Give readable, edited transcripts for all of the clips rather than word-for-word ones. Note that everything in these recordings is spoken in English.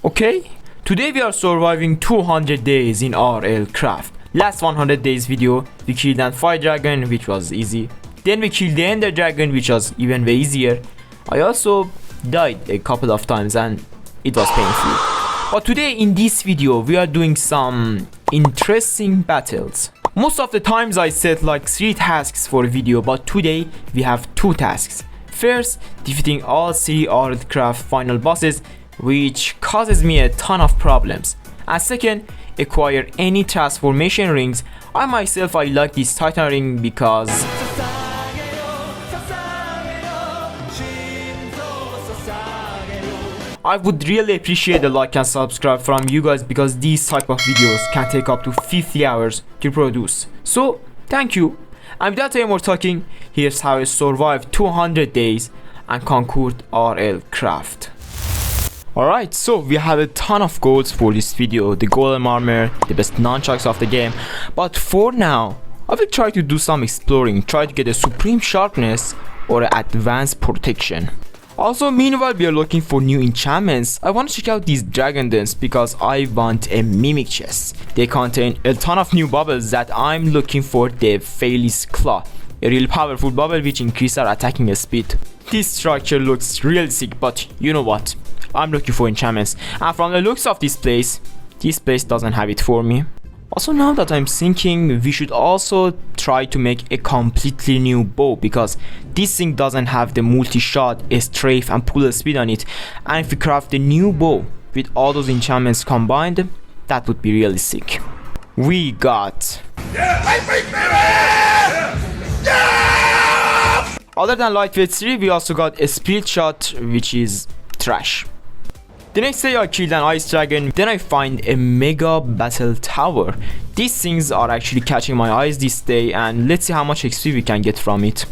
Okay, today we are surviving 200 days in RLcraft. Last 100 days video, we killed an fire dragon, which was easy. Then we killed the ender dragon, which was even way easier. I also died a couple of times and it was painful. But today in this video, we are doing some interesting battles. Most of the times I set like 3 tasks for a video, but today we have 2 tasks. First, defeating all 3 RLcraft final bosses, which causes me a ton of problems. And second, acquire any transformation rings. I like this Titan ring because I would really appreciate a like and subscribe from you guys, because these type of videos can take up to 50 hours to produce. So thank you. And without any more talking, here's how I survived 200 days and conquered RLcraft. Alright, so we have a ton of goals for this video. The Golem armor, the best nunchucks of the game. But for now, I will try to do some exploring, try to get a supreme sharpness or advanced protection. Also, meanwhile we are looking for new enchantments. I want to check out these dragon dens because I want a mimic chest. They contain a ton of new bubbles that I'm looking for. The Fairy's Claw, a really powerful bubble which increases our attacking speed. This structure looks really sick, but you know what? I'm looking for enchantments, and from the looks of this place doesn't have it for me. Also, now that I'm thinking, we should also try to make a completely new bow, because this thing doesn't have the multi-shot, strafe and pull speed on it. And if we craft a new bow with all those enchantments combined, that would be really sick. We got other than lightweight 3, we also got a split shot, which is trash. The next day I killed an ice dragon, then I find a mega battle tower. These things are actually catching my eyes this day, and let's see how much XP we can get from it.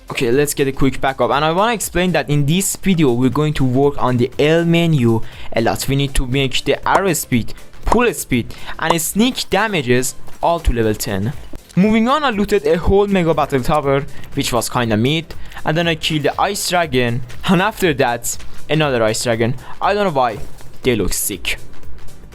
Okay, let's get a quick backup, and I want to explain that in this video we're going to work on the L menu a lot. We need to make the arrow speed, pull speed and sneak damages all to level 10. Moving on, I looted a whole mega battle tower, which was kinda mid, and then I killed the ice dragon, and after that another ice dragon. I don't know why, they look sick.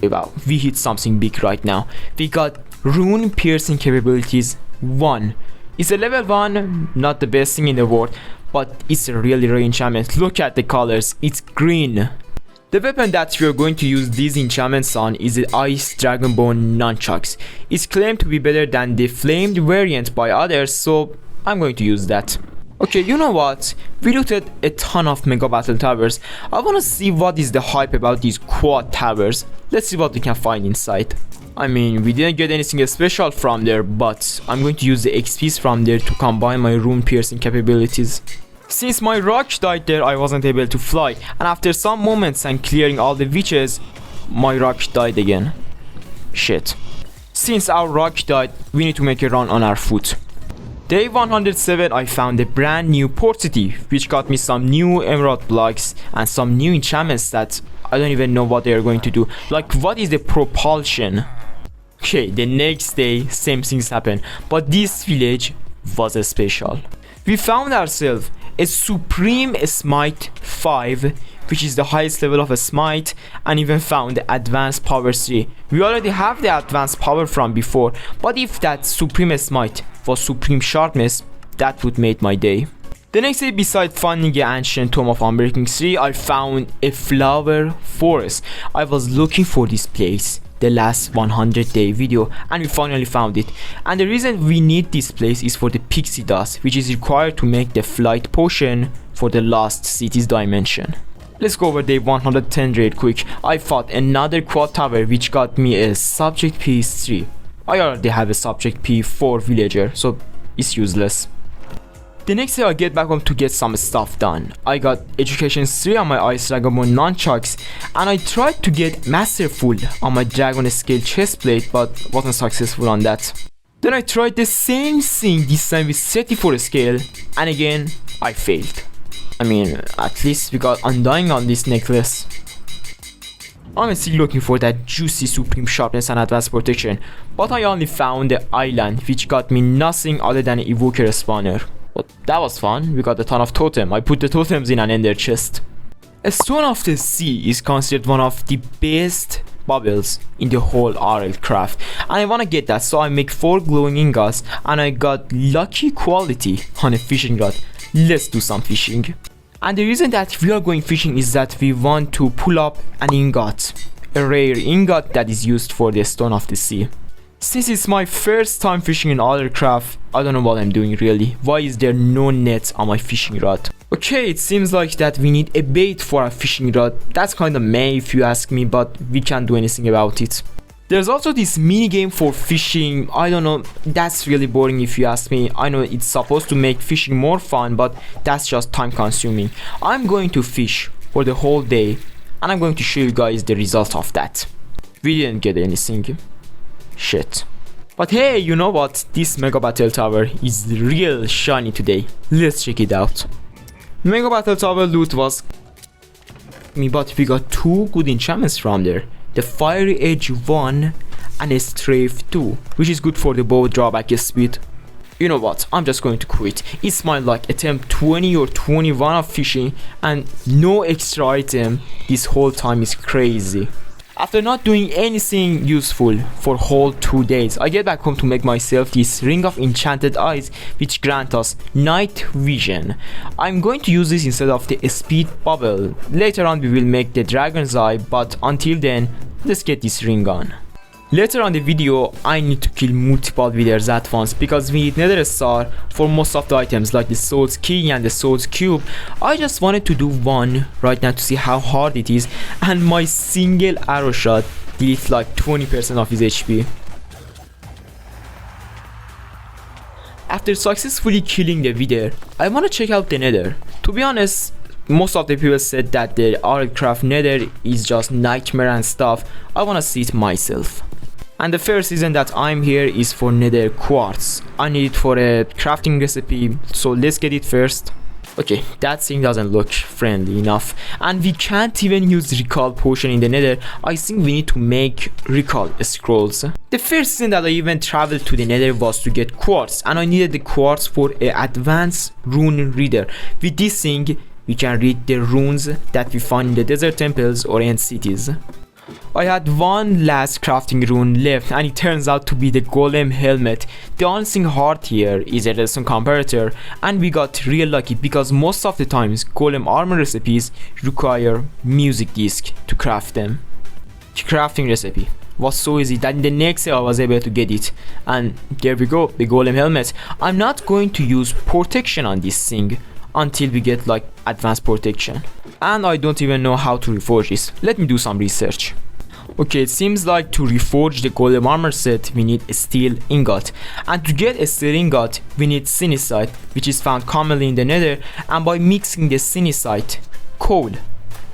Wow, we hit something big right now. We got rune piercing capabilities 1. It's a level 1, not the best thing in the world, but it's a really rare enchantment. Look at the colors, it's green. The weapon that we are going to use these enchantments on is the Ice Dragonbone Nunchucks. It's claimed to be better than the flamed variant by others, so I'm going to use that. Okay, you know what? We looted a ton of mega battle towers. I want to see what is the hype about these quad towers. Let's see what we can find inside. I mean, we didn't get anything special from there, but I'm going to use the XPs from there to combine my rune piercing capabilities. Since my rock died there, I wasn't able to fly, and after some moments and clearing all the witches, my rock died again. Shit. Since our rock died, we need to make a run on our foot. Day 107, I found a brand new port city, which got me some new emerald blocks and some new enchantments that I don't even know what they are going to do. Like, what is the propulsion? Okay, the next day, same things happen, but this village was special. We found ourselves a Supreme Smite 5, which is the highest level of a smite, and even found the Advanced Power 3. We already have the Advanced Power from before, but if that Supreme Smite was Supreme Sharpness, that would make my day. The next day, besides finding the ancient tomb of Unbreaking 3, I found a flower forest. I was looking for this place the last 100-day video, and we finally found it. And the reason we need this place is for the pixie dust, which is required to make the flight potion for the lost city's dimension. Let's go over day 110 real quick. I fought another quad tower, which got me a subject piece 3. I already have a subject P4 villager, so it's useless. The next day I get back home to get some stuff done. I got education 3 on my Ice Dragonbone Nunchucks, and I tried to get masterful on my dragon scale chestplate, but wasn't successful on that. Then I tried the same thing, this time with 34 scale, and again I failed. I mean, at least we got undying on this necklace. I'm still looking for that juicy supreme sharpness and advanced protection, but I only found the island, which got me nothing other than an evoker spawner. But that was fun. We got a ton of totem. I put the totems in an ender chest. A Stone of the Sea is considered one of the best bubbles in the whole RLcraft, and I wanna get that, so I make 4 glowing ingots and I got lucky quality on a fishing rod. Let's do some fishing. And the reason that we are going fishing is that we want to pull up an ingot, a rare ingot that is used for the Stone of the Sea. Since it's my first time fishing in RLcraft, I don't know what I'm doing really. Why is there no net on my fishing rod? Okay, it seems like that we need a bait for our fishing rod. That's kinda meh if you ask me, but we can't do anything about it. There's also this mini game for fishing. I don't know, that's really boring if you ask me. I know it's supposed to make fishing more fun, but that's just time consuming. I'm going to fish for the whole day and I'm going to show you guys the result of that. We didn't get anything. Shit. But hey, you know what? This Mega Battle Tower is real shiny today. Let's check it out. Mega Battle Tower loot was me, but we got 2 good enchantments from there. The Fiery Edge 1 and a Strafe 2, which is good for the bow drawback speed. You know what? I'm just going to quit. It's my luck. Attempt 20 or 21 of fishing and no extra item this whole time is crazy. After not doing anything useful for whole 2 days, I get back home to make myself this Ring of Enchanted Eyes, which grant us night vision. I'm going to use this instead of the speed bubble. Later on we will make the Dragon's Eye, but until then, let's get this ring on. Later on the video, I need to kill multiple withers at once because we need Nether Star for most of the items like the Soul's Key and the Soul's Cube. I just wanted to do one right now to see how hard it is, and my single arrow shot deletes like 20% of his HP. After successfully killing the wither, I want to check out the Nether. To be honest, most of the people said that the RLcraft Nether is just nightmare and stuff. I want to see it myself. And the first reason that I'm here is for Nether Quartz. I need it for a crafting recipe, so let's get it first. Okay, that thing doesn't look friendly enough. And we can't even use recall potion in the Nether. I think we need to make recall scrolls. The first reason that I even traveled to the Nether was to get quartz, and I needed the quartz for an advanced rune reader. With this thing, we can read the runes that we find in the desert temples or in cities. I had one last crafting rune left, and it turns out to be the Golem helmet. The only thing hard here is a redstone comparator, and we got real lucky because most of the times Golem armor recipes require music disc to craft them. The crafting recipe was so easy that in the next day I was able to get it, and there we go, the Golem helmet. I'm not going to use protection on this thing until we get like advanced protection, and I don't even know how to reforge this. Let me do some research. Okay, it seems like to reforge the Golem armor set we need a steel ingot, and to get a steel ingot we need sinicite, which is found commonly in the Nether, and by mixing the sinicite, coal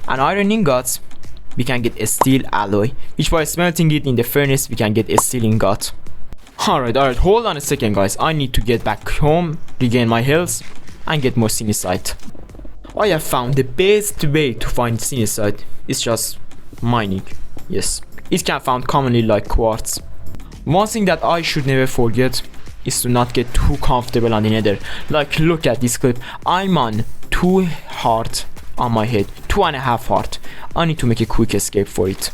and iron ingots we can get a steel alloy, which by smelting it in the furnace we can get a steel ingot. Alright, hold on a second guys, I need to get back home, regain my health and get more sinicite. I have found the best way to find sinicite. It's just mining. Yes, it can be found commonly like quartz. One thing that I should never forget is to not get too comfortable on the Nether. Like, look at this clip. I'm on 2 heart on my head, 2.5 heart. I need to make a quick escape for it.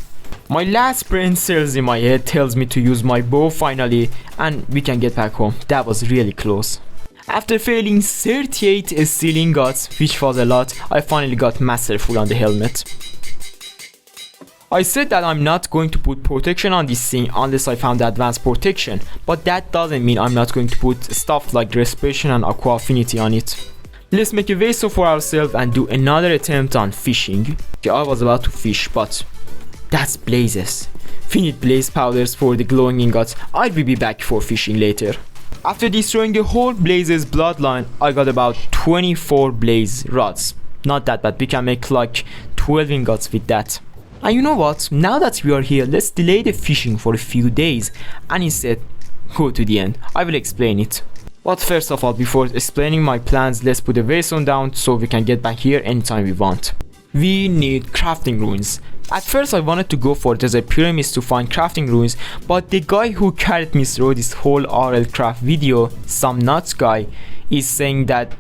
My last brain cells in my head tells me to use my bow finally, and we can get back home. That was really close. After failing 38 steel ingots, which was a lot, I finally got masterful on the helmet. I said that I'm not going to put protection on this thing unless I found advanced protection, but that doesn't mean I'm not going to put stuff like respiration and aqua affinity on it. Let's make a vessel for ourselves and do another attempt on fishing. Okay, I was about to fish, but that's blazes. We need blaze powders for the glowing ingots. I will be back for fishing later. After destroying the whole Blaze's bloodline, I got about 24 blaze rods. Not that bad, we can make like 12 ingots with that. And you know what, now that we are here, let's delay the fishing for a few days and instead go to the end. I will explain it. But first of all, before explaining my plans, let's put the redstone down so we can get back here anytime we want. We need crafting ruins. At first I wanted to go for desert pyramids to find crafting ruins, but the guy who carried me through this whole RLcraft video, some nuts guy, is saying that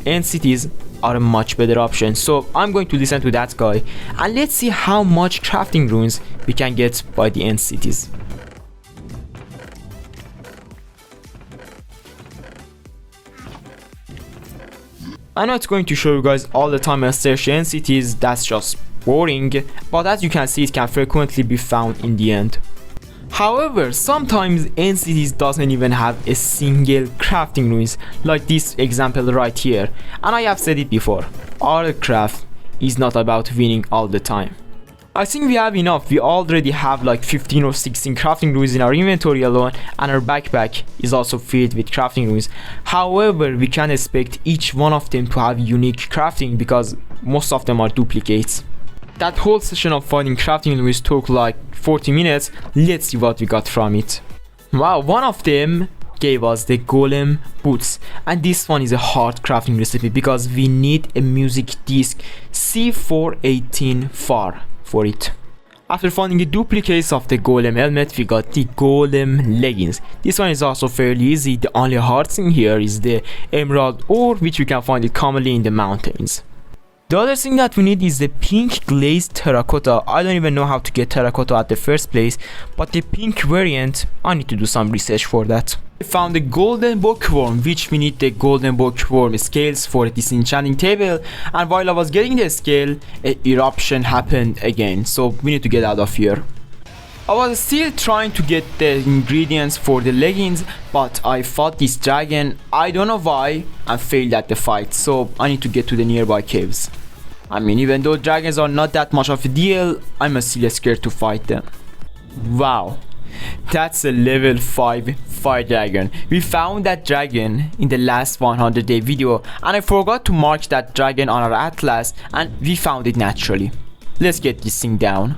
end cities are a much better option. So I'm going to listen to that guy and let's see how much crafting runes we can get by the end cities. I'm not going to show you guys all the time assertion cities, that's just boring, but as you can see it can frequently be found in the end. However, sometimes end cities doesn't even have a single crafting ruins, like this example right here, and I have said it before, RLcraft is not about winning all the time. I think we have enough. We already have like 15 or 16 crafting ruins in our inventory alone, and our backpack is also filled with crafting ruins. However, we can expect each one of them to have unique crafting because most of them are duplicates. That whole session of finding crafting ruins took like 40 minutes. Let's see what we got from it. Wow, one of them gave us the Golem boots, and this one is a hard crafting recipe because we need a music disc C418 far for it. After finding the duplicates of the Golem helmet, we got the Golem leggings. This one is also fairly easy. The only hard thing here is the emerald ore, which we can find it commonly in the mountains. The other thing that we need is the pink glazed terracotta. I don't even know how to get terracotta at the first place, but the pink variant, I need to do some research for that. I found the golden bookworm, which we need the golden bookworm scales for a disenchanting table, and while I was getting the scale, an eruption happened again, so we need to get out of here. I was still trying to get the ingredients for the leggings, but I fought this dragon, I don't know why, and failed at the fight, so I need to get to the nearby caves. I mean, even though dragons are not that much of a deal, I'm still scared to fight them. Wow, that's a level 5 fire dragon. We found that dragon in the last 100-day video, and I forgot to mark that dragon on our atlas, and we found it naturally. Let's get this thing down.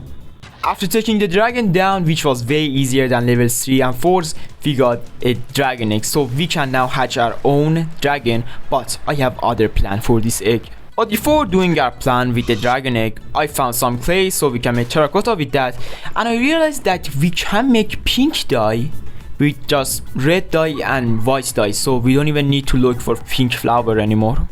After taking the dragon down, which was way easier than level 3 and 4s, we got a dragon egg, so we can now hatch our own dragon, but I have other plan for this egg. But before doing our plan with the dragon egg, I found some clay so we can make terracotta with that, and I realized that we can make pink dye with just red dye and white dye, so we don't even need to look for pink flower anymore.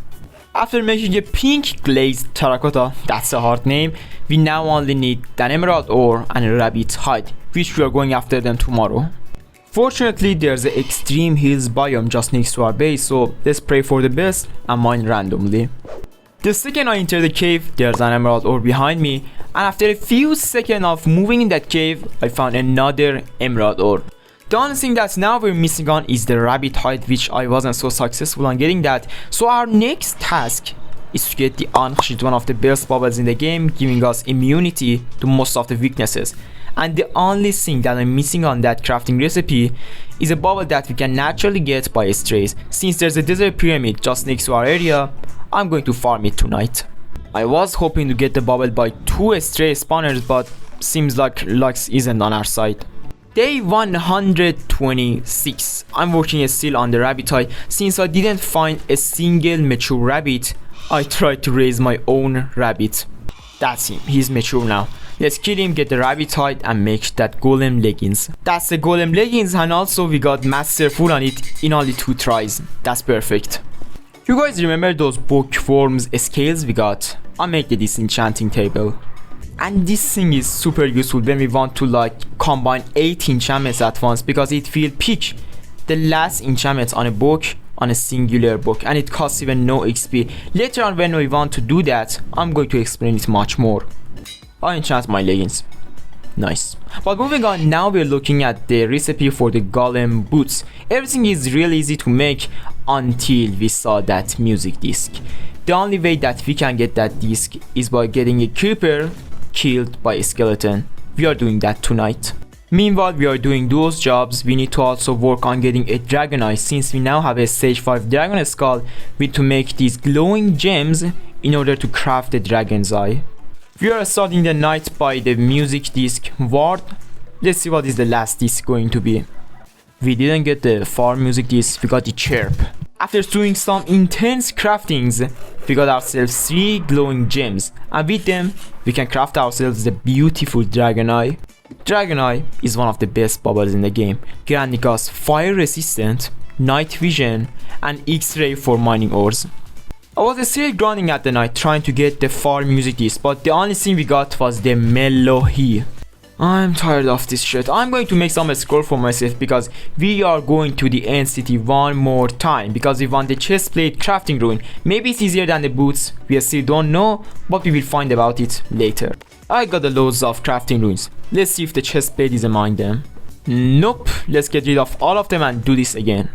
After making a pink glazed terracotta, that's a hard name, we now only need an emerald ore and a rabbit hide, which we are going after them tomorrow. Fortunately, there's an extreme hills biome just next to our base, so let's pray for the best and mine randomly. The second I enter the cave, there's an emerald ore behind me, and after a few seconds of moving in that cave, I found another emerald ore. The only thing that now we're missing on is the rabbit hide, which I wasn't so successful on getting that. So our next task is to get the Unleashed, one of the best bubbles in the game, giving us immunity to most of the weaknesses. And the only thing that I'm missing on that crafting recipe is a bubble that we can naturally get by strays. Since there's a desert pyramid just next to our area, I'm going to farm it tonight. I was hoping to get the bubble by 2 stray spawners, but seems like luck isn't on our side. Day 126. I'm working still on the rabbit hide. Since I didn't find a single mature rabbit, I tried to raise my own rabbit. That's him, he's mature now. Let's kill him, get the rabbit hide, and make that golem leggings. That's the golem leggings, and also we got masterful on it in only 2 tries. That's perfect. You guys remember those bookworms scales we got? I'll make the disenchanting table. And this thing is super useful when we want to like combine 8 enchantments at once, because it will pick the last enchantments on a book on a singular book, and it costs even no XP. Later on when we want to do that, I'm going to explain it much more. I enchant my leggings. Nice. But moving on, now we're looking at the recipe for the golem boots. Everything is really easy to make until we saw that music disc. The only way that we can get that disc is by getting a creeper killed by a skeleton. We are doing that tonight. Meanwhile we are doing those jobs, we need to also work on getting a dragon eye. Since we now have a stage 5 dragon skull, we need to make these glowing gems in order to craft the dragon's eye. We are starting the night by the music disc ward. Let's see what is the last disc going to be. We didn't get the farm music disc, we got the chirp. After doing some intense craftings, we got ourselves 3 glowing gems, and with them we can craft ourselves the beautiful dragon eye. Dragon eye is one of the best bubbles in the game, granting us fire resistant, night vision, and X-ray for mining ores. I was still grinding at the night trying to get the far music disc, but the only thing we got was the melody. I'm tired of this shit. I'm going to make some score for myself because we are going to the end city one more time because we want the chestplate crafting ruin. Maybe it's easier than the boots, we still don't know, but we will find about it later. I got the loads of crafting ruins. Let's see if the chestplate is among them. Nope, let's get rid of all of them and do this again.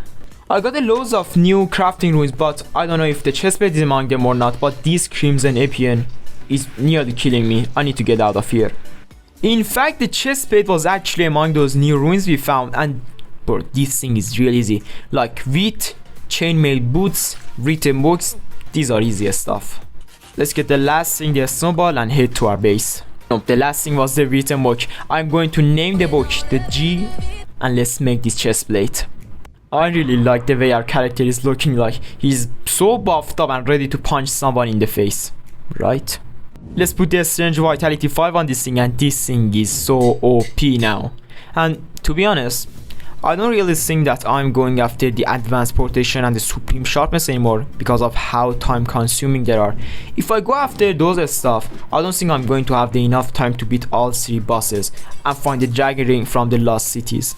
I got the loads of new crafting ruins, but I don't know if the chestplate is among them or not, but this crimson Epion is nearly killing me. I need to get out of here. In fact, the chestplate was actually among those new ruins we found, and bro, this thing is real easy. Like wheat, chainmail boots, written books, these are easiest stuff. Let's get the last thing, the snowball, and head to our base. Nope, the last thing was the written book. I'm going to name the book the G, and let's make this chestplate. I really like the way our character is looking, like he's so buffed up and ready to punch someone in the face, right? Let's put the strange vitality 5 on this thing, and this thing is so OP now. And to be honest, I don't really think that I'm going after the advanced protection and the supreme sharpness anymore because of how time consuming they are. If I go after those stuff, I don't think I'm going to have enough time to beat all 3 bosses and find the dragon ring from the lost cities.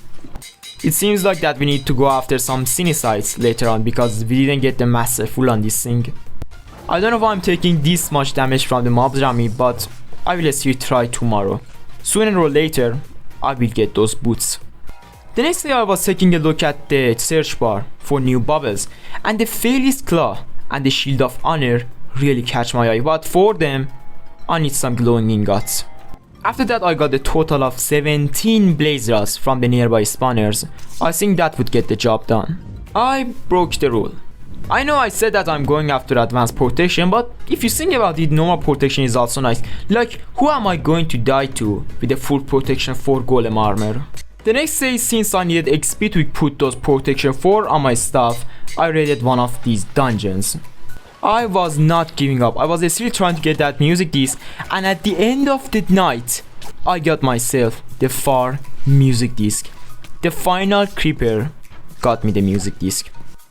It seems like that we need to go after some Sinicides later on because we didn't get the master full on this thing. I don't know why I'm taking this much damage from the mobs around me, but I will still try tomorrow. Sooner or later, I will get those boots. The next day I was taking a look at the search bar for new bubbles, and the Fairy's Claw and the Shield of Honor really catch my eye, but for them, I need some glowing ingots. After that I got a total of 17 blaze rods from the nearby spawners. I think that would get the job done. I broke the rule. I know I said that I'm going after advanced protection, but if you think about it, normal protection is also nice. Like, who am I going to die to with the full protection 4 golem armor? The next day, since I needed XP to put those protection 4 on my stuff, I raided one of these dungeons. I was not giving up. I was still trying to get that music disc, and at the end of the night, I got myself the far music disc. The final creeper got me the music disc.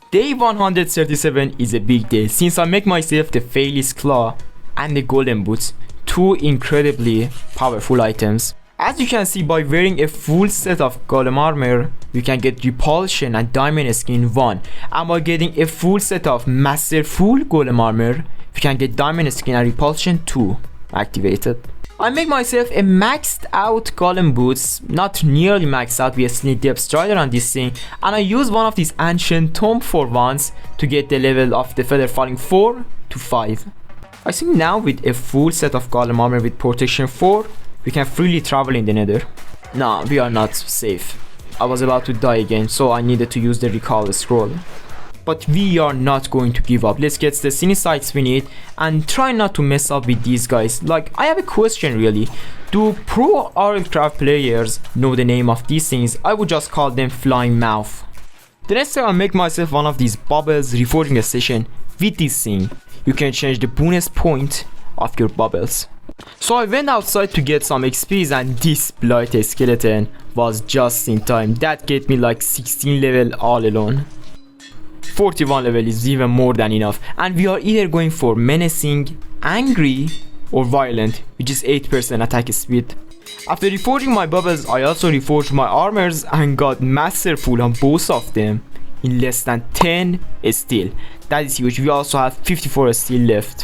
Day 137 is a big day since I make myself the Fairy's Claw and the Golden Boots, 2 incredibly powerful items. As you can see, by wearing a full set of Golem armor, you can get Repulsion and Diamond Skin in 1, and by getting a full set of Masterful Golem armor, you can get Diamond Skin and Repulsion 2 activated. I make myself a maxed out Golem boots, not nearly maxed out, we still need Depth Strider on this thing, and I use one of these ancient tomb for once to get the level of the feather falling 4 to 5. I think now with a full set of Golem armor with protection 4, we can freely travel in the nether. Nah, we are not safe. I was about to die again, so I needed to use the recall scroll. But we are not going to give up. Let's get the Sinicides we need and try not to mess up with these guys. Like, I have a question really. Do pro RLcraft players know the name of these things? I would just call them Flying Mouth. The next time I'll make myself one of these bubbles reforging station with this thing. You can change the bonus point of your bubbles. So I went outside to get some XPs, and this blighted skeleton was just in time. That get me like 16 level all alone. 41 level is even more than enough, and we are either going for menacing, angry, or violent, which is 8% attack speed. After reforging my bubbles, I also reforged my armors and got masterful on both of them in less than 10 steel. That is huge. We also have 54 steel left.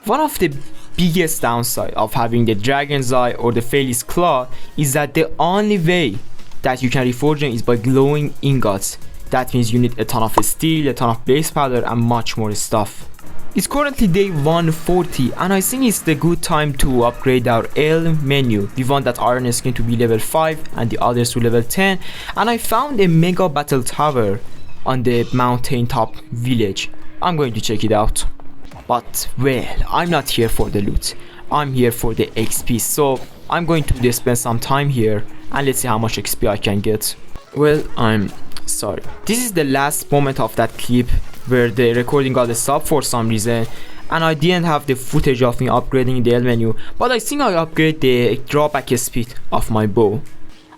One of the biggest downside of having the Dragon's Eye or the Fairy's Claw is that the only way that you can reforge them is by glowing ingots. That means you need a ton of steel, a ton of blaze powder, and much more stuff. It's currently day 140, and I think it's the good time to upgrade our L menu. We want that iron skin to be level 5 and the others to level 10, and I found a mega battle tower on the mountain top village. I'm going to check it out. But well, I'm not here for the loot. I'm here for the XP, so I'm going to spend some time here and let's see how much XP I can get. Well, I'm sorry. This is the last moment of that clip where the recording got stopped for some reason, and I didn't have the footage of me upgrading the L menu, but I think I upgrade the drawback speed of my bow.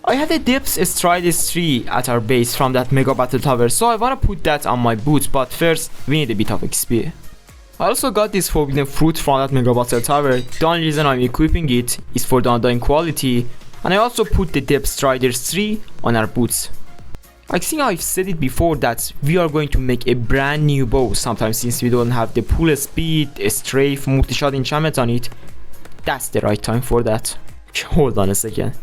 I had a Depth Strider 3 at our base from that mega battle tower, so I wanna put that on my boots, but first we need a bit of XP. I also got this forbidden fruit from that mega battle tower. The only reason I'm equipping it is for the undying quality, and I also put the depth striders 3 on our boots. I think I've said it before that we are going to make a brand new bow sometime, since we don't have the pull speed, strafe, multi-shot enchantment on it. That's the right time for that. Hold on a second.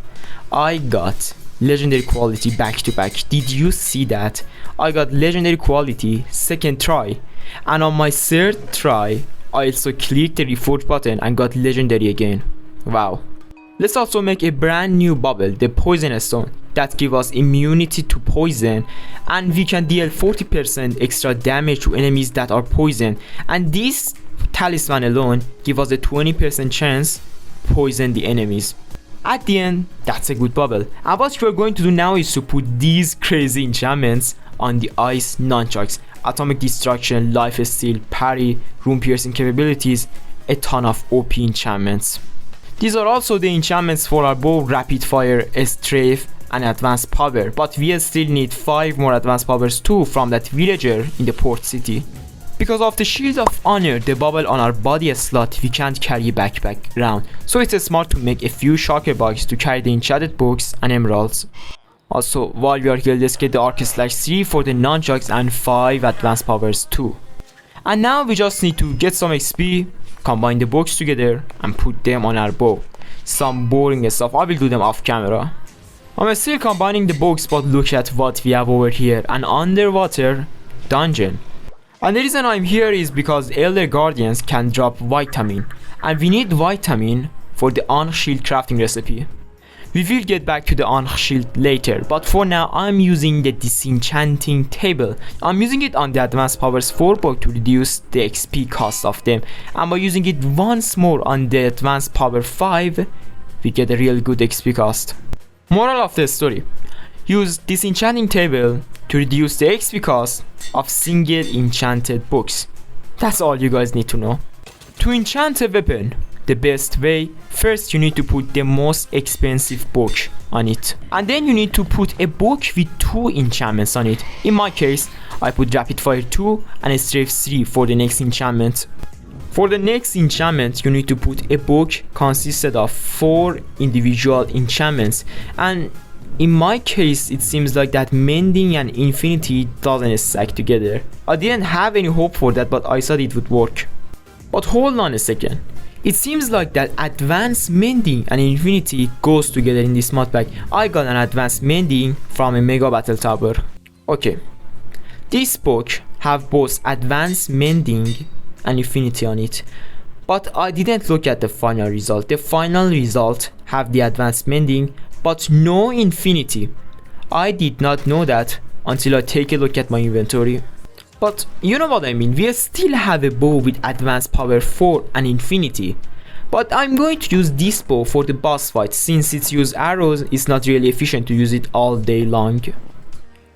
I got legendary quality back to back. Did you see that? I got legendary quality second try, and on my third try I also clicked the reforge button and got legendary again. Wow. Let's also make a brand new bubble, the poison stone, that gives us immunity to poison, and we can deal 40% extra damage to enemies that are poisoned, and this talisman alone gives us a 20% chance to poison the enemies. At the end, that's a good bubble. And what we're going to do now is to put these crazy enchantments on the ice nunchucks: atomic destruction, life steal, parry, room piercing capabilities, a ton of OP enchantments. These are also the enchantments for our bow: rapid fire, strafe, and advanced power, but we still need 5 more advanced powers too from that villager in the port city. Because of the shield of honor, the bubble on our body slot, we can't carry backpack around, so it's smart to make a few shulker bags to carry the enchanted books and emeralds. Also, while we are here, let's get the RLcraft 3 for the nunchucks and 5 advanced powers too. And now we just need to get some XP, combine the books together, and put them on our bow. Some boring stuff, I will do them off camera. I'm still combining the books, but look at what we have over here: an underwater dungeon. And the reason I'm here is because Elder Guardians can drop vitamin, and we need vitamin for the on-shield crafting recipe. We will get back to the on-shield later, but for now I'm using the disenchanting table. I'm using it on the advanced powers 4 book to reduce the XP cost of them, and by using it once more on the advanced power 5, we get a real good XP cost. Moral of the story: use disenchanting table to reduce the XP cost of single enchanted books. That's all you guys need to know. To enchant a weapon, the best way: first you need to put the most expensive book on it, and then you need to put a book with 2 enchantments on it. In my case, I put rapid fire 2 and strafe 3 for the next enchantment. For the next enchantment, you need to put a book consisted of 4 individual enchantments, and in my case it seems like that mending and infinity doesn't stack together. I didn't have any hope for that, but I thought it would work. But hold on a second. It seems like that advanced mending and infinity goes together in this mod pack. I got an advanced mending from a mega battle tower. Okay, this book have both advanced mending and infinity on it, but I didn't look at the final result. The final result have the advanced mending but no infinity. I did not know that until I take a look at my inventory. But you know what I mean, we still have a bow with advanced power 4 and infinity. But I'm going to use this bow for the boss fight, since its use arrows is not really efficient to use it all day long.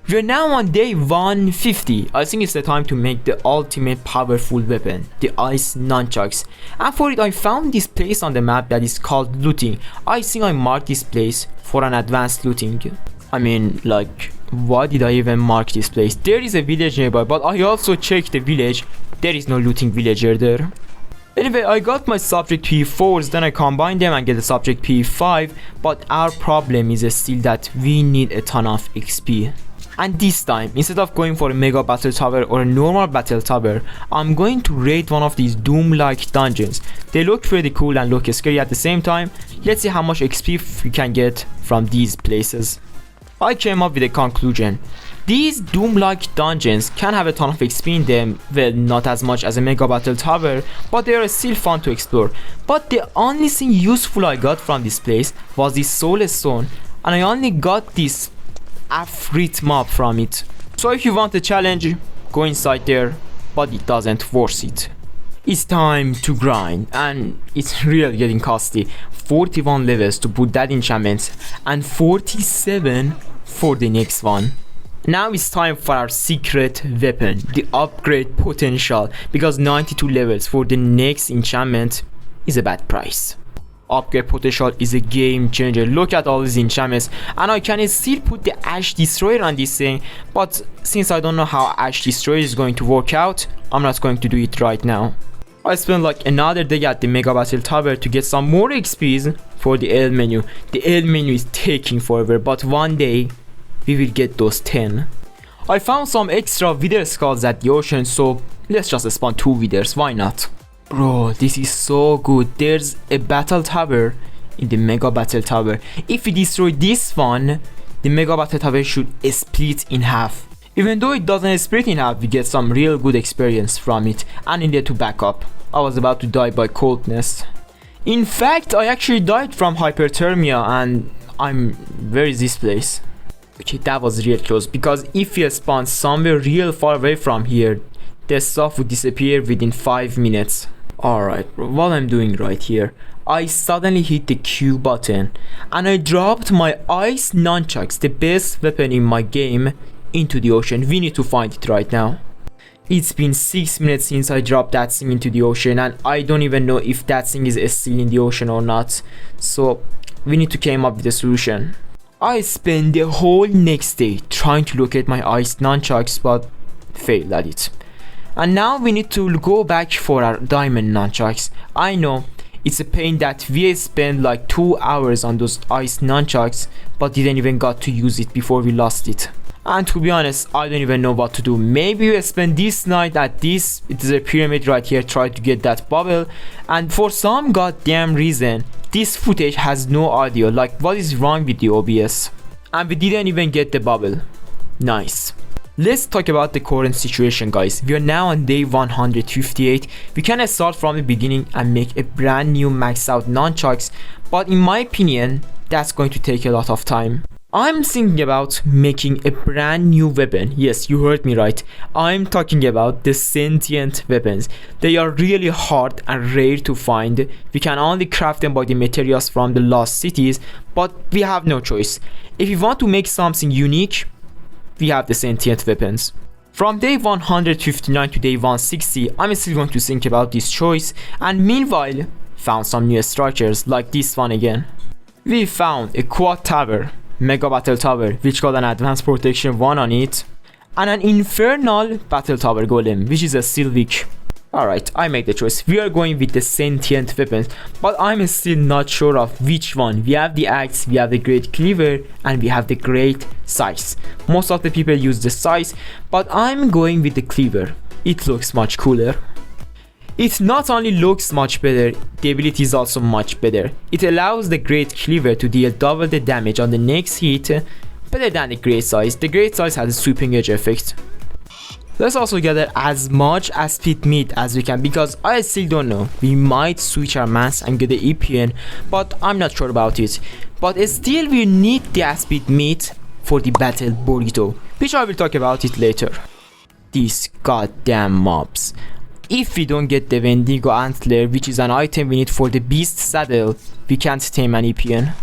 We're now on day 150. I think it's the time to make the ultimate powerful weapon, the ice nunchucks. And for it I found this place on the map that is called looting. I think I marked this place for an advanced looting. I mean, like, why did I even mark this place? There is a village nearby, but I also checked the village. There is no looting villager there. Anyway, I got my subject P4s, then I combined them and get a subject P5. But our problem is still that we need a ton of XP. And this time, instead of going for a mega battle tower or a normal battle tower, I'm going to raid one of these doom-like dungeons. They look pretty cool and look scary at the same time. Let's see how much XP we can get from these places. I came up with a conclusion. These doom-like dungeons can have a ton of XP in them. Well, not as much as a mega battle tower, but they are still fun to explore. But the only thing useful I got from this place was this soul stone, and I only got this Afrit mob from it. So if you want a challenge, go inside there, but it doesn't worth it. It's time to grind, and it's really getting costly. 41 levels to put that enchantment and 47 for the next one. Now it's time for our secret weapon, the upgrade potential, because 92 levels for the next enchantment is a bad price. Upgrade potential is a game changer. Look at all these enchantments, and I can still put the Ash Destroyer on this thing, but since I don't know how Ash Destroyer is going to work out, I'm not going to do it right now. I spent like another day at the Mega Battle Tower to get some more XPs for the L menu. The L menu is taking forever, but one day we will get those 10. I found some extra wither skulls at the ocean, so let's just spawn 2 withers, why not? Bro, this is so good. There's a battle tower in the Mega Battle Tower. If we destroy this one, the Mega Battle Tower should split in half. Even though it doesn't split in half, we get some real good experience from it, and in there to back up. I was about to die by coldness. In fact, I actually died from hyperthermia, and where is this place? Okay, that was real close, because if we spawn somewhere real far away from here, the stuff would disappear within 5 minutes. Alright bro, what I'm doing right here, I suddenly hit the Q button and I dropped my ice nunchucks, the best weapon in my game, into the ocean. We need to find it right now. It's been 6 minutes since I dropped that thing into the ocean, and I don't even know if that thing is still in the ocean or not. So we need to come up with a solution. I spent the whole next day trying to locate my ice nunchucks, but failed at it. And now we need to go back for our diamond nunchucks. I know it's a pain that we spent like 2 hours on those ice nunchucks, but didn't even got to use it before we lost it. And to be honest, I don't even know what to do. Maybe we spend this night at this, it is a pyramid right here, try to get that bubble. And for some goddamn reason, this footage has no audio. Like, what is wrong with the OBS? And we didn't even get the bubble. Nice. Let's talk about the current situation, guys. We are now on day 158. We can start from the beginning and make a brand new maxed out nunchucks, but in my opinion, that's going to take a lot of time. I'm thinking about making a brand new weapon. Yes, you heard me right. I'm talking about the sentient weapons. They are really hard and rare to find. We can only craft them by the materials from the lost cities, but we have no choice. If we want to make something unique, we have the sentient weapons. From day 159 to day 160, I'm still going to think about this choice, and meanwhile, found some new structures like this one again. We found a quad tower, Mega Battle Tower, which got an advanced protection 1 on it, and an infernal battle tower golem, which is a still weak. Alright, I made the choice. We are going with the sentient weapons, but I'm still not sure of which one. We have the axe, we have the great cleaver, and we have the great scythe. Most of the people use the scythe, but I'm going with the cleaver. It looks much cooler. It not only looks much better, the ability is also much better. It allows the great cleaver to deal double the damage on the next hit, better than the great scythe. The great scythe has a sweeping edge effect. Let's also gather as much speed meat as we can, because I still don't know. We might switch our mass and get the EPN, but I'm not sure about it. But still we need the speed meat for the battle burrito, which I will talk about it later. These goddamn mobs. If we don't get the Wendigo antler, which is an item we need for the beast saddle, we can't tame an EPN.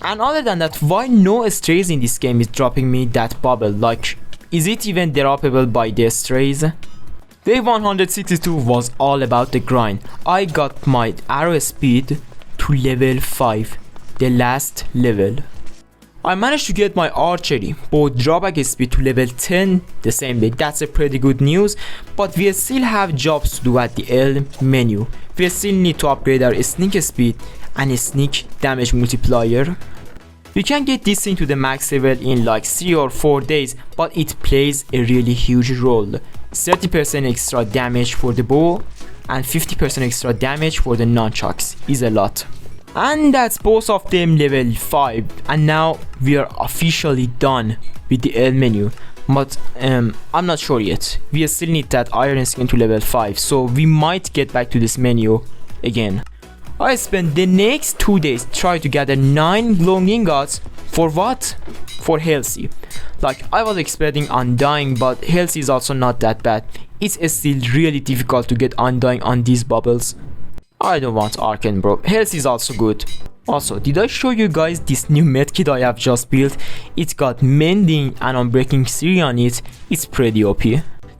And other than that, why no strays in this game is dropping me that bubble? Like, is it even droppable by the strays? Day 162 was all about the grind. I got my arrow speed to level 5, the last level. I managed to get my archery bow drawback speed to level 10 the same day. That's a pretty good news, but we still have jobs to do at the L menu. We still need to upgrade our sneak speed and sneak damage multiplier. You can get this thing to the max level in like 3 or 4 days, but it plays a really huge role. 30% extra damage for the bow and 50% extra damage for the nunchucks is a lot. And that's both of them level 5, and now we are officially done with the L menu. But I'm not sure yet. We still need that iron skin to level 5, so we might get back to this menu again. I spent the next 2 days trying to gather 9 glowing ingots. For what? For healthy. Like, I was expecting undying, but healthy is also not that bad. It's still really difficult to get undying on these bubbles. I don't want Arcane, bro. Health is also good. Also, did I show you guys this new medkit I have just built? It's got mending and unbreaking 3 on it. It's pretty OP.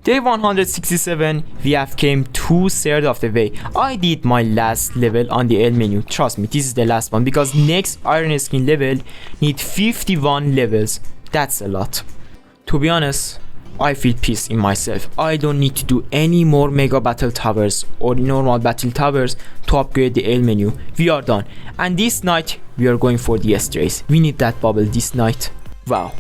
Day 167, we have came 2/3 of the way. I did my last level on the L menu. Trust me, this is the last one, because next iron skin level need 51 levels. That's a lot. To be honest, I feel peace in myself. I don't need to do any more mega battle towers or normal battle towers to upgrade the ale menu. We are done. And this night we are going for the strays. We need that bubble this night. Wow.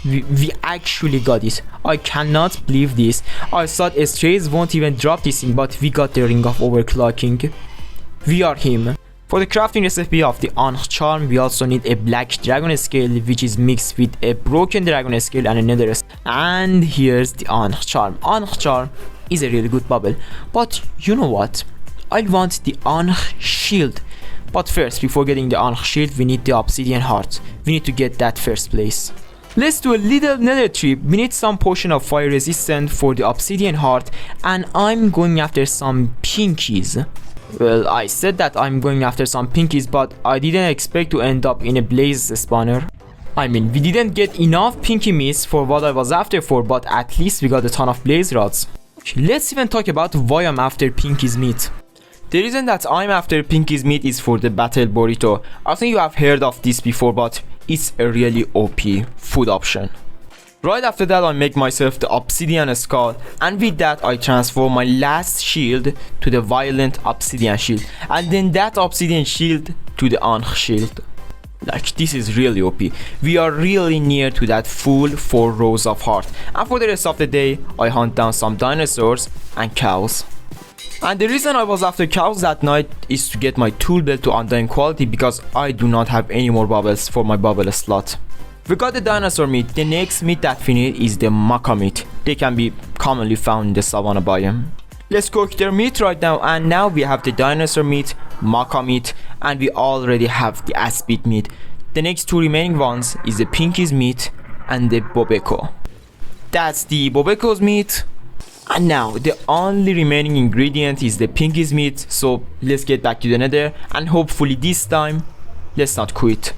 We actually got it. I cannot believe this. I thought strays won't even drop this thing, but we got the ring of overclocking. We are him. For the crafting recipe of the Ankh charm, we also need a black dragon scale, which is mixed with a broken dragon scale and another. And here's the Ankh charm. Ankh charm is a really good bubble, but you know what? I want the Ankh shield. But first, before getting the Ankh shield, we need the obsidian heart. We need to get that first place. Let's do a little nether trip. We need some potion of fire resistant for the obsidian heart, and I'm going after some pinkies. Well, I said that I'm going after some pinkies, but I didn't expect to end up in a blaze spawner. I mean, we didn't get enough pinky meats for what I was after for, but at least we got a ton of blaze rods. Let's even talk about why I'm after pinky's meat. The reason that I'm after pinky's meat is for the battle burrito. I think you have heard of this before, but it's a really OP food option. Right after that, I make myself the obsidian skull, and with that I transform my last shield to the violent obsidian shield, and then that obsidian shield to the Ankh shield. Like, this is really OP. We are really near to that full 4 rows of heart, and for the rest of the day I hunt down some dinosaurs and cows. And the reason I was after cows that night is to get my tool belt to undying quality, because I do not have any more bubbles for my bubble slot. We got the dinosaur meat. The next meat that we need is the maca meat. They can be commonly found in the savanna biome. Let's cook their meat right now, and now we have the dinosaur meat, maca meat, and we already have the aspid meat. The next 2 remaining ones is the pinky's meat and the bobeko. That's the bobeko's meat. And now the only remaining ingredient is the pinky's meat, so let's get back to the nether, and hopefully this time let's not quit.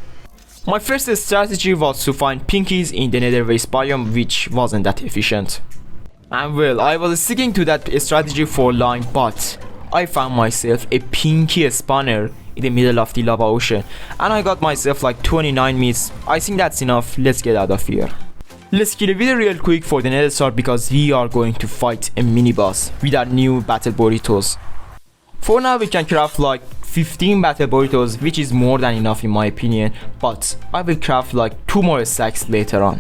My first strategy was to find pinkies in the nether waste biome, which wasn't that efficient. And well, I was sticking to that strategy for long, but I found myself a pinky spawner in the middle of the lava ocean, and I got myself like 29 meats. I think that's enough. Let's get out of here. Let's kill a video real quick for the nether start, because we are going to fight a mini boss with our new battle burritos. For now we can craft like 15 battle burritos, which is more than enough in my opinion, but I will craft like 2 more stacks later on.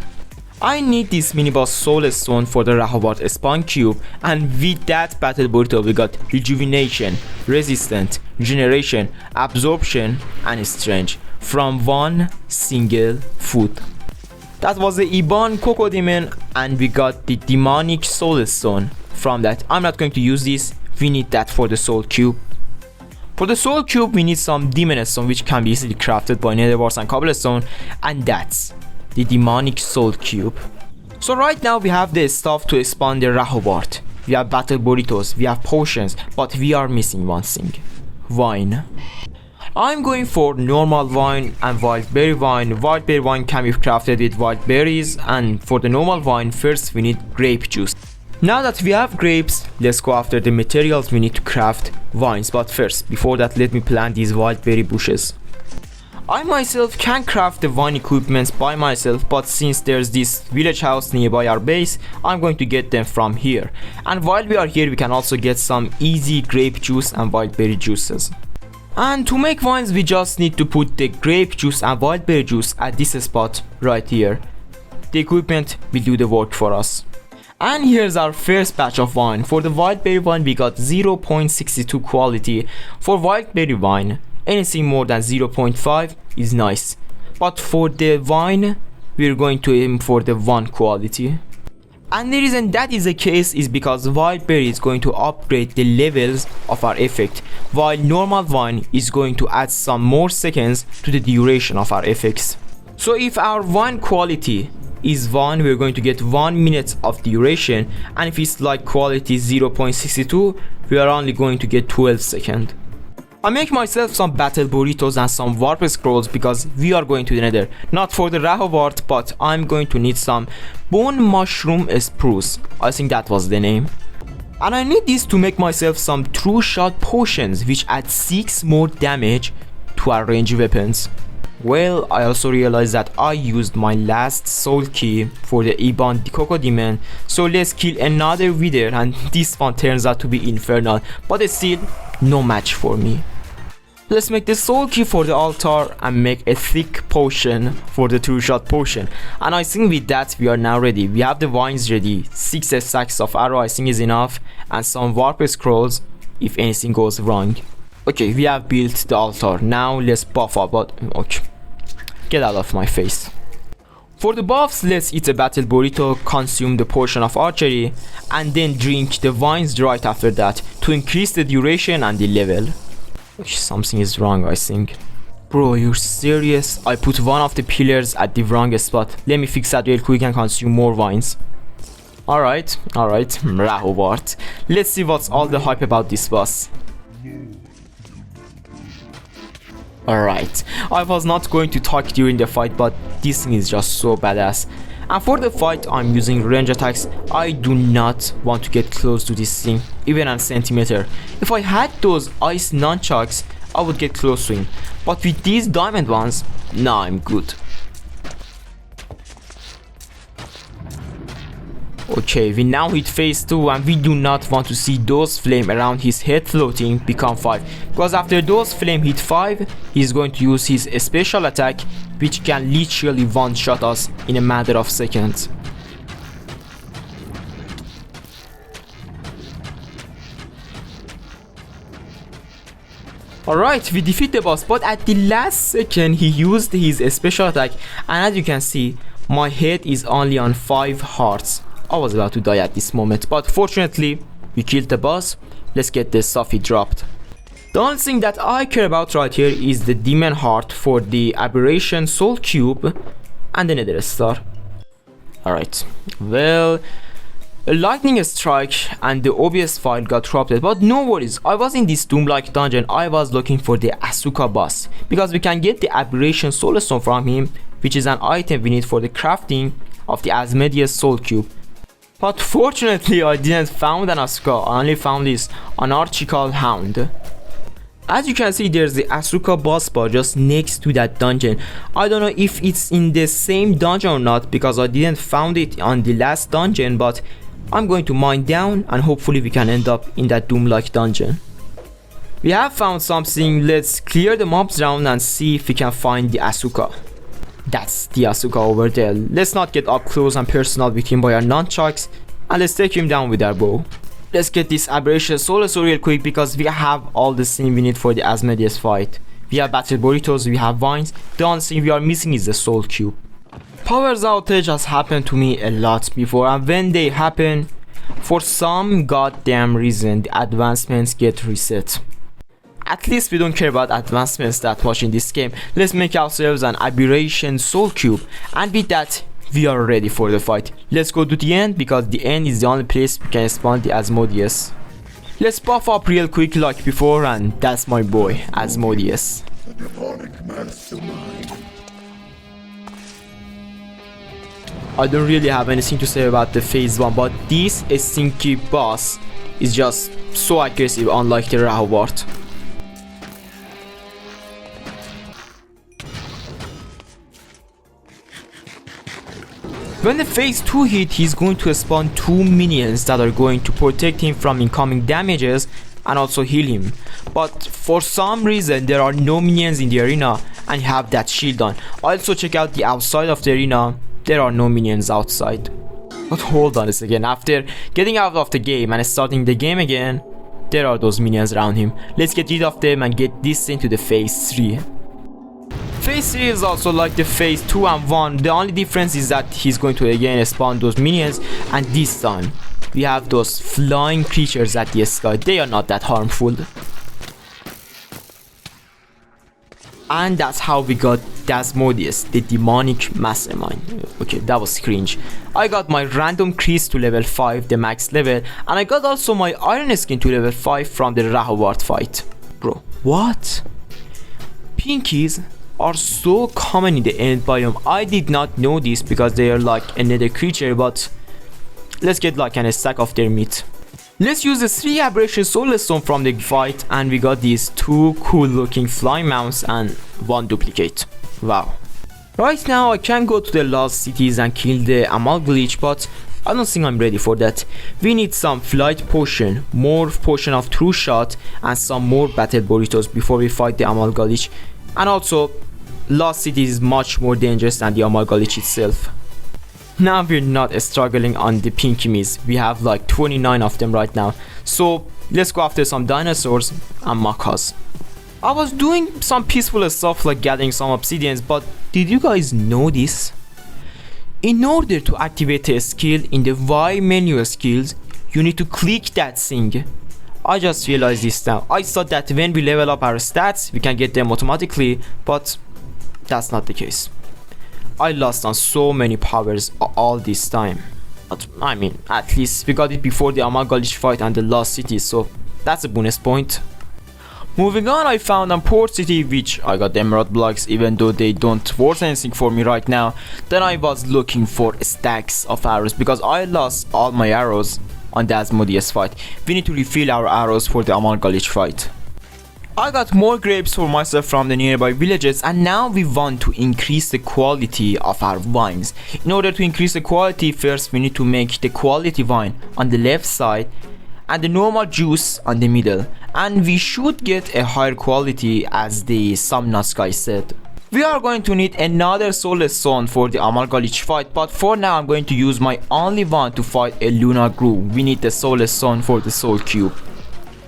I need this mini boss soul stone for the Rahovart spawn cube, and with that battle burrito we got rejuvenation, resistant, generation, absorption and strange from one single food. That was the Iban Coco Demon, and we got the demonic soul stone from that. I'm not going to use this. We need that for the soul cube. For the soul cube we need some demon stone, which can be easily crafted by nether wars and cobblestone, and that's the demonic soul cube. So right now we have the stuff to spawn the Rahovart. We have battle burritos, we have potions, but we are missing one thing: wine. I'm going for normal wine and wild berry wine. Wild berry wine can be crafted with wild berries, and for the normal wine first we need grape juice. Now that we have grapes, let's go after the materials we need to craft wines, but first, before that, let me plant these wild berry bushes. I myself can craft the wine equipment by myself, but since there's this village house nearby our base, I'm going to get them from here. And while we are here, we can also get some easy grape juice and wild berry juices. And to make wines, we just need to put the grape juice and wild berry juice at this spot right here. The equipment will do the work for us. And here's our first batch of wine. For the wild berry wine we got 0.62 quality. For wild berry wine, anything more than 0.5 is nice. But for the wine, we're going to aim for the 1 quality. And the reason that is the case is because wild berry is going to upgrade the levels of our effect, while normal wine is going to add some more seconds to the duration of our effects. So if our wine quality is 1, we're going to get 1 minute of duration, and if it's like quality 0.62, we are only going to get 12 seconds. I make myself some battle burritos and some warp scrolls because we are going to the nether. Not for the Rahovart, but I'm going to need some bone mushroom spruce. I think that was the name. And I need this to make myself some true shot potions, which add 6 more damage to our ranged weapons. Well, I also realized that I used my last soul key for the Iban Coco Demon, so let's kill another wither, and this one turns out to be infernal, but it's still no match for me. Let's make the soul key for the altar and make a thick potion for the two-shot potion, and I think with that we are now ready. We have the vines ready, 6 stacks of arrow I think is enough, and some warp scrolls if anything goes wrong. Okay, we have built the altar. Now let's buff up, but okay, get out of my face. For the buffs, let's eat a battle burrito, consume the portion of archery, and then drink the vines right after that to increase the duration and the level. Okay, something is wrong I think. Bro, you're serious? I put one of the pillars at the wrong spot. Let me fix that real quick and consume more vines. Alright, Rahovart. Let's see what's all the hype about this boss. Alright, I was not going to talk during the fight, but this thing is just so badass. And for the fight, I'm using range attacks. I do not want to get close to this thing, even a centimeter. If I had those ice nunchucks, I would get close to him. But with these diamond ones, nah, I'm good. Okay, we now hit phase 2, and we do not want to see those flames around his head floating become 5, because after those flames hit 5, he's going to use his special attack, which can literally one-shot us in a matter of seconds. Alright, we defeat the boss, but at the last second he used his special attack, and as you can see, my head is only on 5 hearts. I was about to die at this moment, but fortunately we killed the boss. Let's get the stuff he dropped. The only thing that I care about right here is the demon heart for the aberration soul cube and the nether star. Alright, well, a lightning strike and the OBS file got corrupted, but no worries. I was in this doom-like dungeon. I was looking for the Asuka boss because we can get the aberration soul stone from him, which is an item we need for the crafting of the Asmodeus soul cube. But fortunately I didn't found an Asuka, I only found this anarchical hound. As you can see, there's the Asuka boss bar just next to that dungeon. I don't know if it's in the same dungeon or not because I didn't found it on the last dungeon, but I'm going to mine down and hopefully we can end up in that doom-like dungeon. We have found something. Let's clear the mobs down and see if we can find the Asuka. That's the Asuka over there. Let's not get up close and personal with him by our nunchucks, and let's take him down with our bow. Let's get this aberration soul stone real quick because we have all the things we need for the Asmodeus fight. We have battle burritos, we have vines. The only thing we are missing is the soul cube. Powers outage has happened to me a lot before, and when they happen, for some goddamn reason the advancements get reset. At least we don't care about advancements that much in this game. Let's make ourselves an aberration soul cube, and with that we are ready for the fight. Let's go to the end because the end is the only place we can spawn the Asmodeus. Let's buff up real quick like before, and that's my boy Asmodeus. I don't really have anything to say about the phase 1, but this stinky boss is just so aggressive, unlike the Rahovart. When the phase 2 hit, he's going to spawn 2 minions that are going to protect him from incoming damages and also heal him. But for some reason there are no minions in the arena and you have that shield on. Also check out the outside of the arena, there are no minions outside. But hold on a second, after getting out of the game and starting the game again, there are those minions around him. Let's get rid of them and get this into the phase 3. Phase 3 is also like the phase 2 and 1. The only difference is that he's going to again spawn those minions, and this time we have those flying creatures at the sky. They are not that harmful. And that's how we got Asmodeus, the demonic mastermind. Okay, that was cringe. I got my random crease to level 5, the max level, and I got also my iron skin to level 5 from the Rahovart fight. Bro, what? Pinkies are so common in the end biome. I did not know this because they are like another creature, but let's get like a stack of their meat. Let's use the 3 aberration soul stone from the fight, and we got these 2 cool looking flying mounts and 1 duplicate. Wow. Right now I can go to the lost cities and kill the Amalgalich, but I don't think I'm ready for that. We need some flight potion, more potion of true shot, and some more battle burritos before we fight the Amalgalich. And also, lost city is much more dangerous than the Amalgalich itself. Now we're not struggling on the pinky meats. We have like 29 of them right now. So let's go after some dinosaurs and machas. I was doing some peaceful stuff like gathering some obsidians, but did you guys know this? In order to activate a skill in the Y menu skills, you need to click that thing. I just realized this now. I thought that when we level up our stats, we can get them automatically, but that's not the case. I lost on so many powers all this time. But I mean, at least we got it before the Amalgalich fight and the lost city, so that's a bonus point. Moving on, I found a port city, which I got emerald blocks even though they don't worth anything for me right now. Then I was looking for stacks of arrows because I lost all my arrows on the Asmodeus fight. We need to refill our arrows for the Amalgalich fight. I got more grapes for myself from the nearby villages, and now we want to increase the quality of our vines. In order to increase the quality, first we need to make the quality vine on the left side and the normal juice on the middle, and we should get a higher quality as the Somnus guy said. We are going to need another soul stone for the Amalgalich fight, but for now I'm going to use my only one to fight a lunar groove. We need the soul stone for the soul cube.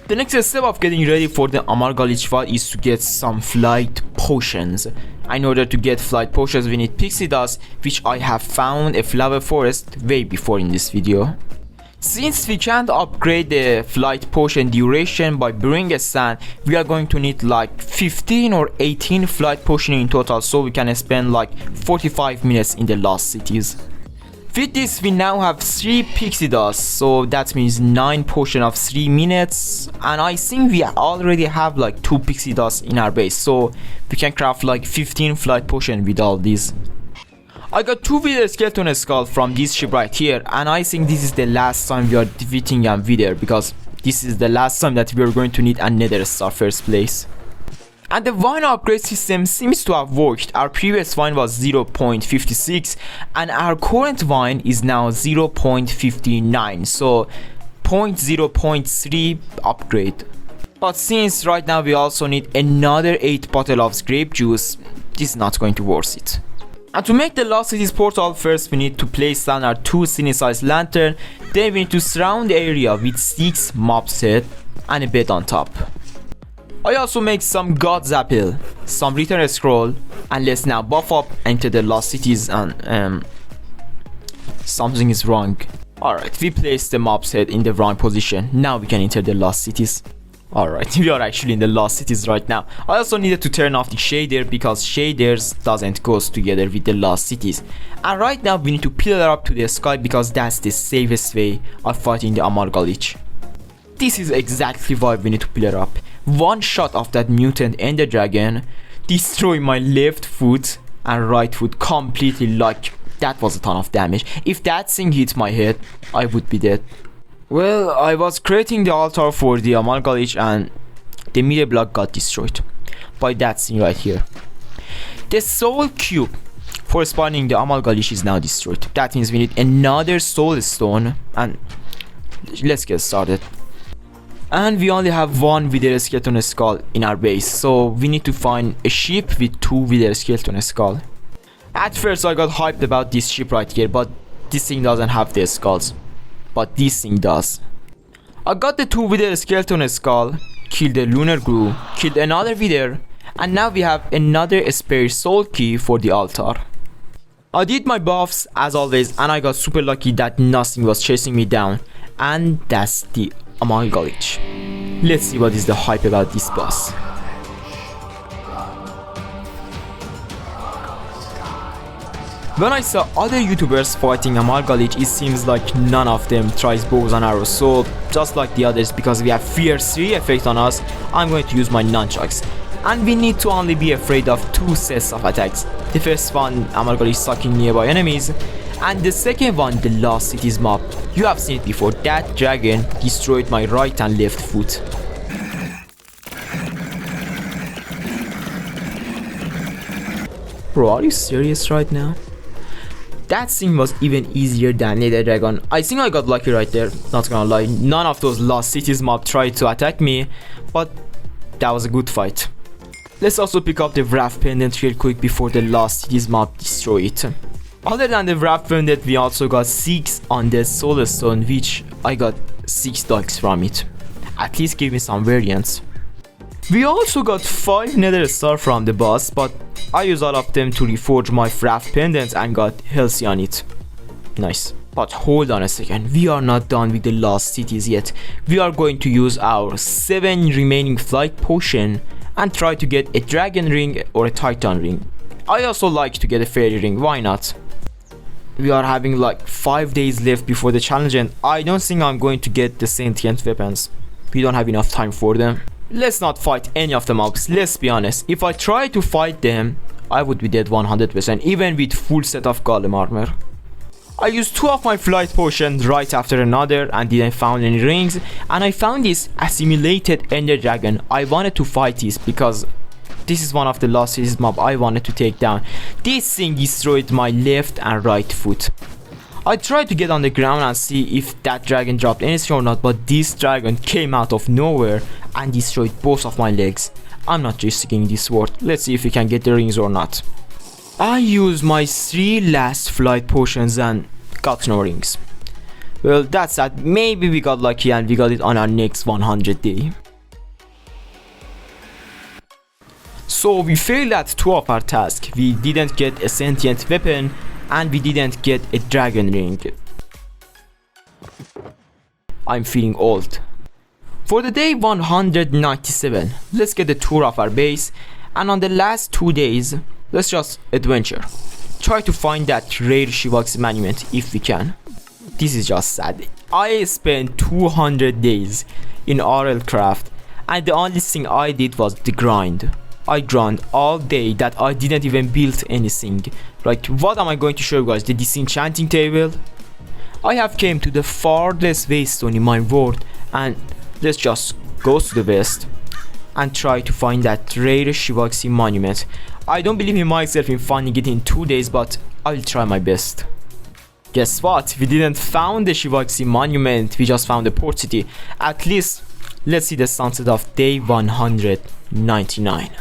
The next step of getting ready for the Amalgalich fight is to get some flight potions. In order to get flight potions we need pixie dust, which I have found a flower forest way before in this video. Since we can't upgrade the flight potion duration by bringing sand, we are going to need like 15 or 18 flight potion in total, so we can spend like 45 minutes in the lost cities. With this we now have 3 pixie dust, so that means 9 potion of 3 minutes, and I think we already have like 2 pixie dust in our base, so we can craft like 15 flight potion with all these. I got 2 wither skeleton skull from this ship right here, and I think this is the last time we are defeating a wither, because this is the last time that we are going to need another star first place. And the vine upgrade system seems to have worked. Our previous vine was 0.56 and our current vine is now 0.59, so 0.3 upgrade. But since right now we also need another 8 bottles of grape juice, this is not going to worth it. And to make the Lost Cities portal, first we need to place down our 2 cine-sized lantern, then we need to surround the area with 6 mobs head and a bed on top. I also make some God's apple, some return scroll, and let's now buff up, enter the Lost Cities, and something is wrong. Alright, we placed the mob's head in the wrong position, now we can enter the Lost Cities. Alright, we are actually in the Lost Cities right now. I also needed to turn off the shader because shaders doesn't go together with the Lost Cities. And right now we need to pillar up to the sky because that's the safest way of fighting the Amalgalich. This is exactly why we need to pillar up. One shot of that mutant ender dragon destroyed my left foot and right foot completely, like that was a ton of damage. If that thing hit my head, I would be dead. Well, I was creating the altar for the Amalgalich and the middle block got destroyed by that thing right here. The soul cube for spawning the Amalgalich is now destroyed. That means we need another soul stone, and let's get started. And we only have 1 wither skeleton skull in our base, so we need to find a ship with 2 wither skeleton skull. At first I got hyped about this ship right here, but this thing doesn't have the skulls. But this thing does. I got the 2 wither skeleton skull, killed the lunar groove, killed another wither, and now we have another spare soul key for the altar. I did my buffs as always, and I got super lucky that nothing was chasing me down, and that's the Amalgalich. Let's see what is the hype about this boss. When I saw other YouTubers fighting Amalgalich, it seems like none of them tries bows and arrows, so just like the others, because we have fear 3 effect on us, I'm going to use my nunchucks. And we need to only be afraid of 2 sets of attacks. The first one, Amalgalich sucking nearby enemies, and the second one, the Lost Cities mob. You have seen it before, that dragon destroyed my right and left foot. Bro, are you serious right now? That thing was even easier than Nether Dragon. I think I got lucky right there, not gonna lie. None of those Lost Cities mob tried to attack me, but that was a good fight. Let's also pick up the Wrath Pendant real quick before the Lost Cities mob destroy it. Other than the Wrath Pendant, we also got 6 on the Soul Stone, which I got 6 ducks from it. At least give me some variants. We also got 5 Nether Star from the boss, but I used all of them to reforge my Wrath Pendant and got healthy on it. Nice. But hold on a second, we are not done with the Lost Cities yet. We are going to use our 7 remaining flight potion and try to get a dragon ring or a titan ring. I also like to get a fairy ring, why not? We are having like 5 days left before the challenge and I don't think I'm going to get the sentient weapons. We don't have enough time for them. Let's not fight any of the mobs, let's be honest. If I try to fight them, I would be dead 100%, even with full set of golem armor. I used 2 of my flight potions right after another and didn't find any rings, and I found this assimilated ender dragon. I wanted to fight this because this is one of the Lost Cities mob I wanted to take down. This thing destroyed my left and right foot. I tried to get on the ground and see if that dragon dropped anything or not, but this dragon came out of nowhere and destroyed both of my legs. I'm not risking this sword. Let's see if we can get the rings or not. I used my 3 last flight potions and got no rings. Well, that's that. Maybe we got lucky and we got it on our next 100 day. So we failed at 2 of our tasks. We didn't get a sentient weapon and we didn't get a dragon ring. I'm feeling old. For the day 197, let's get a tour of our base, and on the last 2 days, let's just adventure. Try to find that rare Shivax monument if we can. This is just sad. I spent 200 days in RLcraft and the only thing I did was the grind. I grind all day that I didn't even build anything. Like, what am I going to show you guys? The disenchanting table? I have came to the farthest waystone in my world, and let's just go to the west and try to find that rare Shivaxi monument. I don't believe in myself in finding it in 2 days, but I'll try my best. Guess what? We didn't found the Shivaxi monument, we just found the port city. At least, let's see the sunset of day 199.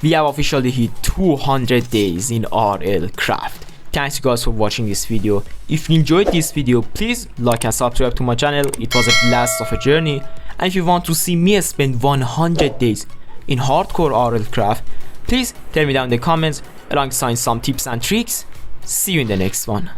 We have officially hit 200 days in RLcraft. Thanks you guys for watching this video. If you enjoyed this video, please like and subscribe to my channel. It was a blast of a journey. And if you want to see me spend 100 days in hardcore RLcraft, please tell me down in the comments alongside some tips and tricks. See you in the next one.